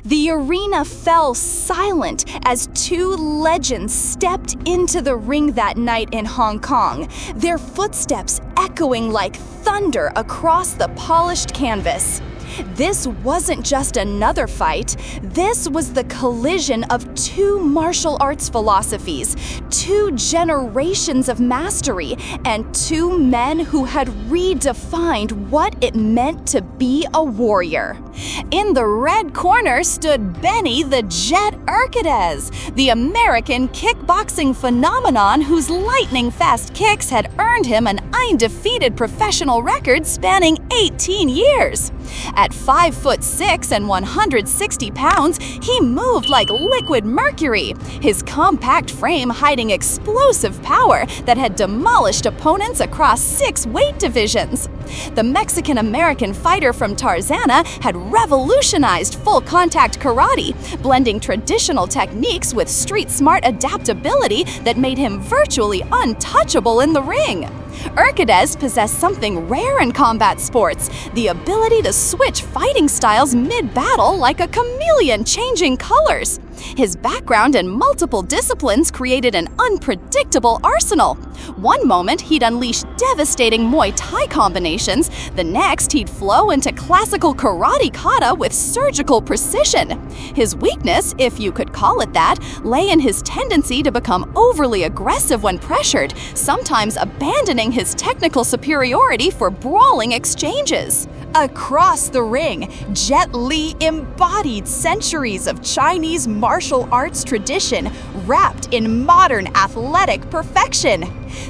The arena fell silent as two legends stepped into the ring that night in Hong Kong, their footsteps echoing like thunder across the polished canvas. This wasn't just another fight. This was the collision of two martial arts philosophies, two generations of mastery, and two men who had redefined what it meant to be a warrior. In the red corner stood Benny the Jet Urkadez, the American kickboxing phenomenon whose lightning-fast kicks had earned him an undefeated professional record spanning 18 years. At 5'6" and 160 pounds, he moved like liquid mercury, his compact frame hiding explosive power that had demolished opponents across 6 weight divisions. The Mexican-American fighter from Tarzana had revolutionized full-contact karate, blending traditional techniques with street-smart adaptability that made him virtually untouchable in the ring. Urquidez possessed something rare in combat sports, the ability to switch fighting styles mid-battle like a chameleon changing colors. His background in multiple disciplines created an unpredictable arsenal. One moment, he'd unleash devastating Muay Thai combinations. The next, he'd flow into classical karate kata with surgical precision. His weakness, if you could call it that, lay in his tendency to become overly aggressive when pressured, sometimes abandoning his technical superiority for brawling exchanges. Across the ring, Jet Li embodied centuries of Chinese martial arts tradition wrapped in modern athletic perfection.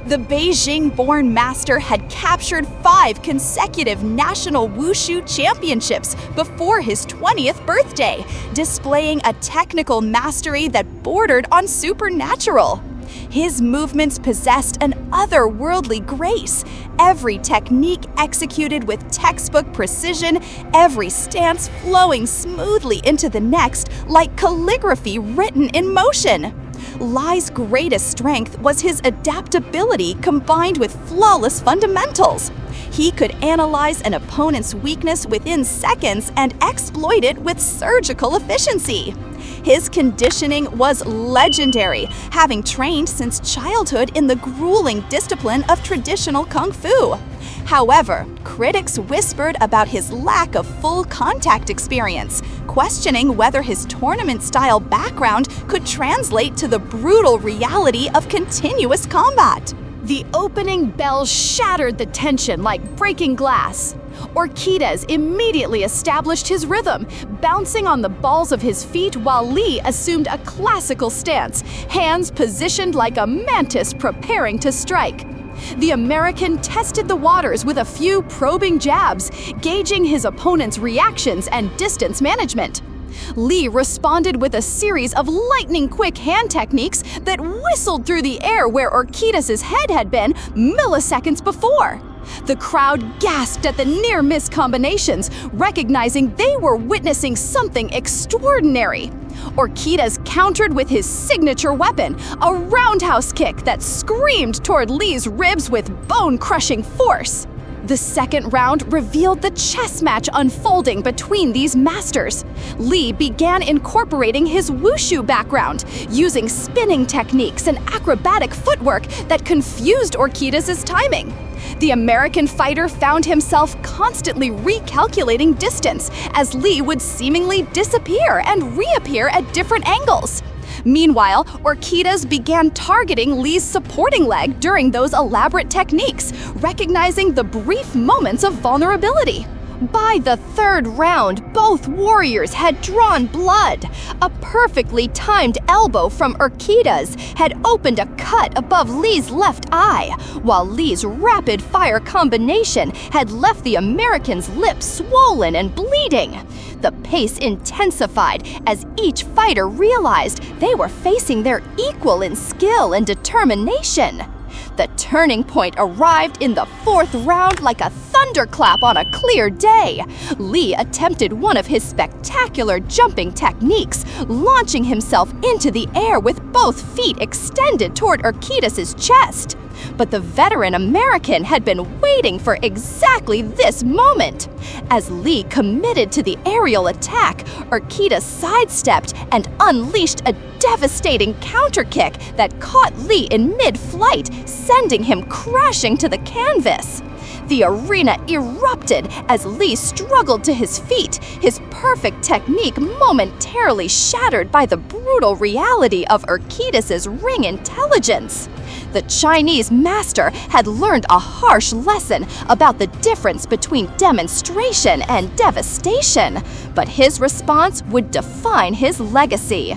The Beijing-born master had captured 5 consecutive National Wushu Championships before his 20th birthday, displaying a technical mastery that bordered on supernatural. His movements possessed an otherworldly grace, every technique executed with textbook precision, every stance flowing smoothly into the next like calligraphy written in motion. Li's greatest strength was his adaptability combined with flawless fundamentals. He could analyze an opponent's weakness within seconds and exploit it with surgical efficiency. His conditioning was legendary, having trained since childhood in the grueling discipline of traditional kung fu. However, critics whispered about his lack of full contact experience, questioning whether his tournament-style background could translate to the brutal reality of continuous combat. The opening bell shattered the tension like breaking glass. Urquidez immediately established his rhythm, bouncing on the balls of his feet while Li assumed a classical stance, hands positioned like a mantis preparing to strike. The American tested the waters with a few probing jabs, gauging his opponent's reactions and distance management. Li responded with a series of lightning-quick hand techniques that whistled through the air where Urquidez's head had been milliseconds before. The crowd gasped at the near-miss combinations, recognizing they were witnessing something extraordinary. Urquidez countered with his signature weapon, a roundhouse kick that screamed toward Li's ribs with bone-crushing force. The second round revealed the chess match unfolding between these masters. Li began incorporating his wushu background, using spinning techniques and acrobatic footwork that confused Urquidez's timing. The American fighter found himself constantly recalculating distance as Li would seemingly disappear and reappear at different angles. Meanwhile, Urquidez began targeting Li's supporting leg during those elaborate techniques, recognizing the brief moments of vulnerability. By the third round, both warriors had drawn blood. A perfectly timed elbow from Urquidez had opened a cut above Li's left eye, while Li's rapid-fire combination had left the American's lips swollen and bleeding. The pace intensified as each fighter realized they were facing their equal in skill and determination. The turning point arrived in the fourth round like a thunderclap on a clear day. Li attempted one of his spectacular jumping techniques, launching himself into the air with both feet extended toward Urquidez's chest. But the veteran American had been waiting for exactly this moment. As Lee committed to the aerial attack, Urquidez sidestepped and unleashed a devastating counterkick that caught Lee in mid-flight, sending him crashing to the canvas. The arena erupted as Lee struggled to his feet, his perfect technique momentarily shattered by the brutal reality of Urquidez's ring intelligence. The Chinese master had learned a harsh lesson about the difference between demonstration and devastation, but his response would define his legacy.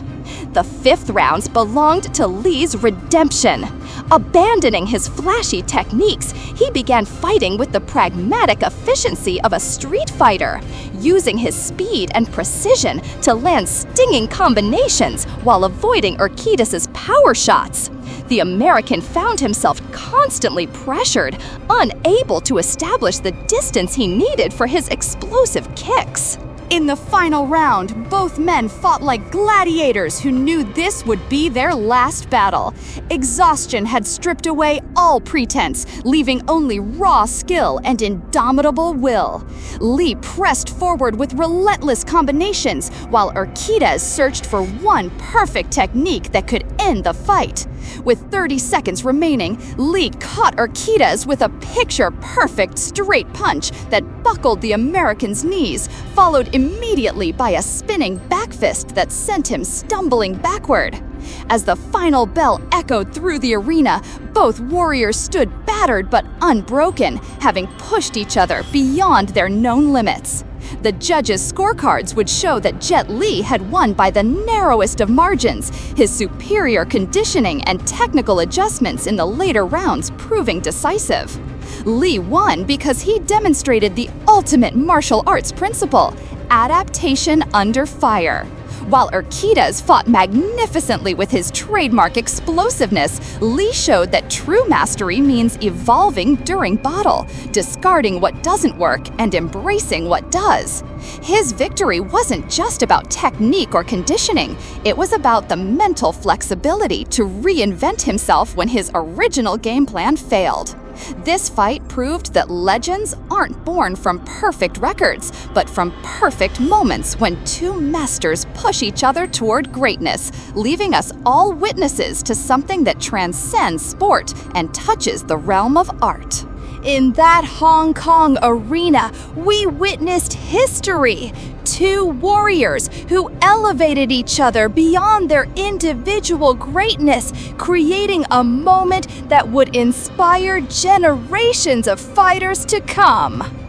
The fifth rounds belonged to Lee's redemption. Abandoning his flashy techniques, he began fighting with the pragmatic efficiency of a street fighter, using his speed and precision to land stinging combinations while avoiding Urquidez's power shots. The American found himself constantly pressured, unable to establish the distance he needed for his explosive kicks. In the final round, both men fought like gladiators who knew this would be their last battle. Exhaustion had stripped away all pretense, leaving only raw skill and indomitable will. Lee pressed forward with relentless combinations, while Urquidez searched for one perfect technique that could end the fight. With 30 seconds remaining, Lee caught Urquidez with a picture-perfect straight punch that buckled the American's knees, followed immediately by a spinning back fist that sent him stumbling backward. As the final bell echoed through the arena, both warriors stood battered but unbroken, having pushed each other beyond their known limits. The judges' scorecards would show that Jet Li had won by the narrowest of margins, his superior conditioning and technical adjustments in the later rounds proving decisive. Li won because he demonstrated the ultimate martial arts principle, adaptation under fire. While Urquidez fought magnificently with his trademark explosiveness, Lee showed that true mastery means evolving during battle, discarding what doesn't work and embracing what does. His victory wasn't just about technique or conditioning, it was about the mental flexibility to reinvent himself when his original game plan failed. This fight proved that legends aren't born from perfect records, but from perfect moments when two masters push each other toward greatness, leaving us all witnesses to something that transcends sport and touches the realm of art. In that Hong Kong arena, we witnessed history. Two warriors who elevated each other beyond their individual greatness, creating a moment that would inspire generations of fighters to come.